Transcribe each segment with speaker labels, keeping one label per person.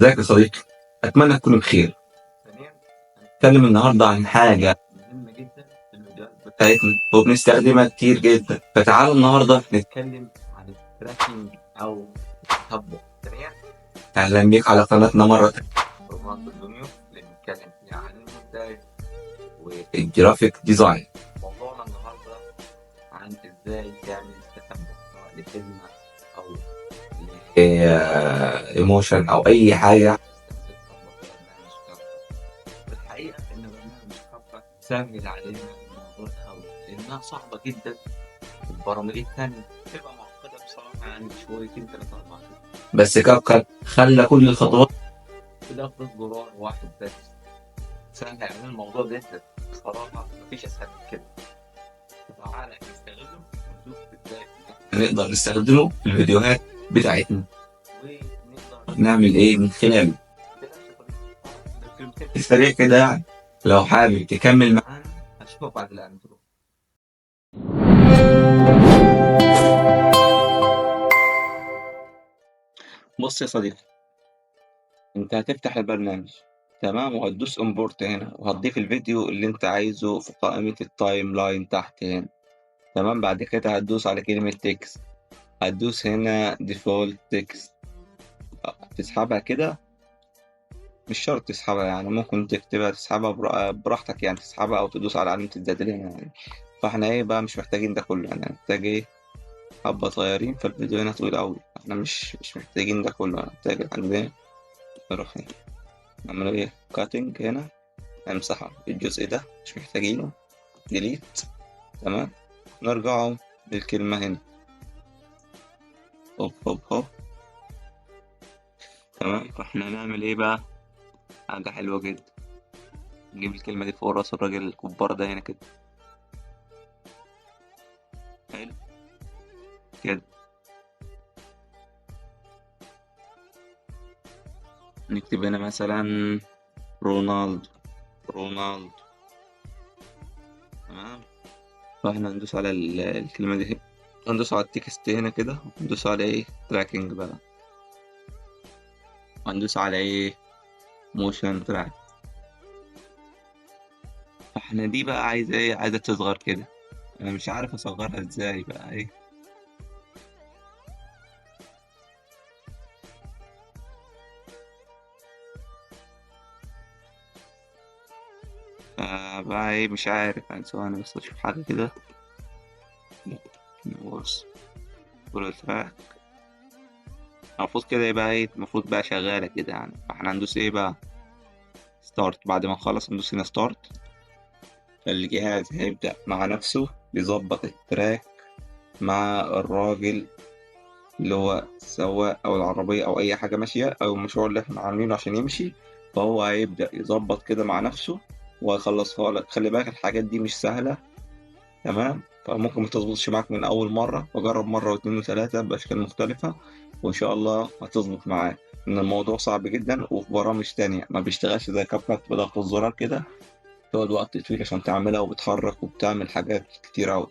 Speaker 1: ازيك يا صديقي؟ أتمنى تكون بخير. ثانيا هنتكلم النهاردة عن حاجة مهمة جدا في الفيديوهات بتاعتنا وبنستخدمها كتير جدا، فتعالوا النهاردة نتكلم عن التراكنج أو التتبع. ثانيا أهلا بيك على قناتنا مرة تانية رومان الدنيا اللي بنتكلم فيها عن المونتاج والجرافيك ديزاين. موضوعنا النهاردة عن ازاي تعمل تتبع سواء لكلمة أو ايموشن او اي حاجه. الحقيقه ان برنامج كابكا سهل علينا الموضوع ده لانها صعبه جدا. البرامج التانية بتبقى معقده بصراحه، يعني شويتين 3 4 بس كابكا خلى كل الخطوات بضغط زرار واحد بس. سهل علينا الموضوع جدا بصراحه، مفيش اسهل من كده. تعالى نستغله ونشوف ازاي نقدر نستخدمه في الفيديوهات بتاعتنا ونقدر نعمل ايه من خلاله. السريع كده يعني، لو حابب تكمل معانا هشوفك بعد الانترو. بص يا صديقي، انت هتفتح البرنامج تمام، وهتدوس امبورت هنا، وهتضيف الفيديو اللي انت عايزه في قائمة التايم لاين تحت هنا. تمام، بعد كده هتدوس على كلمة تكست، هتدوس هنا ديفولت تكست، تسحبها كده. مش شرط تسحبها، يعني ممكن تكتبها تسحبها براحتك، يعني تسحبها او تدوس على علامة الزائد هنا يعني. فاحنا ايه بقى، مش محتاجين ده كله، يعني محتاج ايه، حبة صغيرين. فالفيديو هنا طويل أوي، احنا مش محتاجين ده كله. أنا محتاج الحاجة، نروح هنا نعمل ايه كاتنج هنا، نمسحه الجزء ده مش محتاجينه، ديليت. تمام، نرجعه للكلمة هنا، هوب هوب هوب. تمام، فاحنا نعمل ايه بقى، حاجة حلوة جدا، نجيب الكلمة دي فوق راس الراجل الكبار ده هنا كده. حلو كده، نكتب هنا مثلا رونالدو، رونالدو. تمام، فاحنا ندوس على الكلمة دي، هندوس على التكست هنا كده، وندوس على ايه تراكنج بقى، وندوس على ايه موشن تراك. فاحنا دي بقى عايزة ايه، عايزة تصغر كده. انا مش عارف اصغرها ازاي بقى ايه. بقى ايه مش عارف يعني، ثواني بس اشوف حاجة كده. بص، فول تراك المفروض كده يبقى ايه، المفروض بقى شغالة كده يعني. فاحنا هندوس ايه بقى ستارت، بعد ما نخلص ندوس هنا ستارت. الجهاز هيبدأ مع نفسه يظبط التراك مع الراجل اللي هو سواق أو العربية أو أي حاجة ماشية أو المشروع اللي احنا عاملينه عشان يمشي. فهو هيبدأ يظبط كده مع نفسه وهيخلصها لك. خلي بالك الحاجات دي مش سهلة، تمام، فممكن متظبطش معاك من أول مرة، وجرب مرة واتنين وتلاتة بأشكال مختلفة وإن شاء الله هتظبط معاك. إن الموضوع صعب جدا، وفي برامج تانية ما بيشتغلش زي كاب كات بضغط الزرار كده، تقعد وقت طويل عشان تعملها وبتحرك وبتعمل حاجات كتير أوي.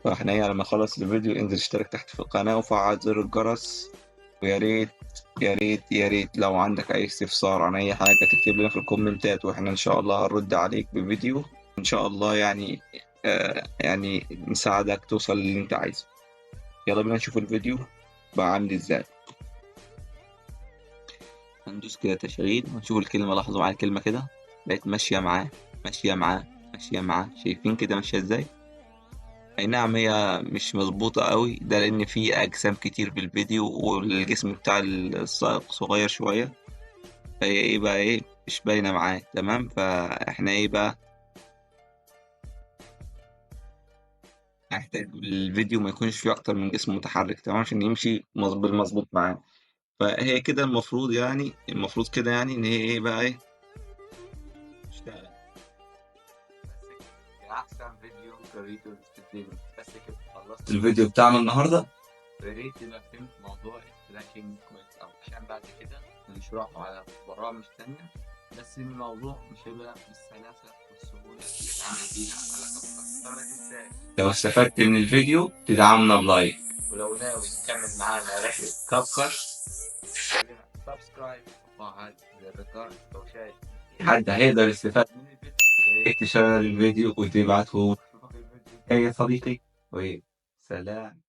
Speaker 1: فاحنا ايه، لما نخلص الفيديو انزل اشترك تحت في القناة وفعل زر الجرس. ويا ريت يا ريت يا ريت لو عندك أي استفسار عن أي حاجة تكتب لنا في الكومنتات، وإحنا إن شاء الله هنرد عليك بفيديو إن شاء الله يعني. يعني نساعدك توصل للي أنت عايزه. يلا بينا نشوف الفيديو بقى عامل إزاي. هندوس كده تشغيل ونشوف الكلمة، لاحظوا معايا الكلمة كده بقت ماشية معاه، ماشية معاه، ماشية معاه. شايفين كده ماشية إزاي؟ أي نعم، هي مش مظبوطة قوي، ده لأن في أجسام كتير في الفيديو والجسم بتاع السائق صغير شوية، فهي إيه بقى إيه مش باينة معاه. تمام، فإحنا إيه بقى، هحتاج الفيديو ما يكونش فيه أكتر من جسم متحرك، تمام، عشان يمشي مظبوط معاه. فهي كده المفروض، يعني المفروض كده يعني إن هي إيه بقى إيه تشتغل. أحسن فيديو قريته في الدنيا. بس كده خلصت الفيديو بتاعنا النهاردة. يا ريت تبقى فهمت موضوع التراكنج كويس أوي، عشان بعد كده نشرحه على برامج تانية. بس الموضوع مش هيبقى بالسلاسة والسهولة اللي اتعمل بيها على كفر. فما تنساش لو استفدت من الفيديو تدعمنا بلايك، ولو ناوي تكمل معانا رحلة كفر سبسكرايب وفعل زر الجرس لو شايف حد هيقدر يستفاد من الفيديو، يا ريت تشير الفيديو وتبعته يا صديقي. وسلام.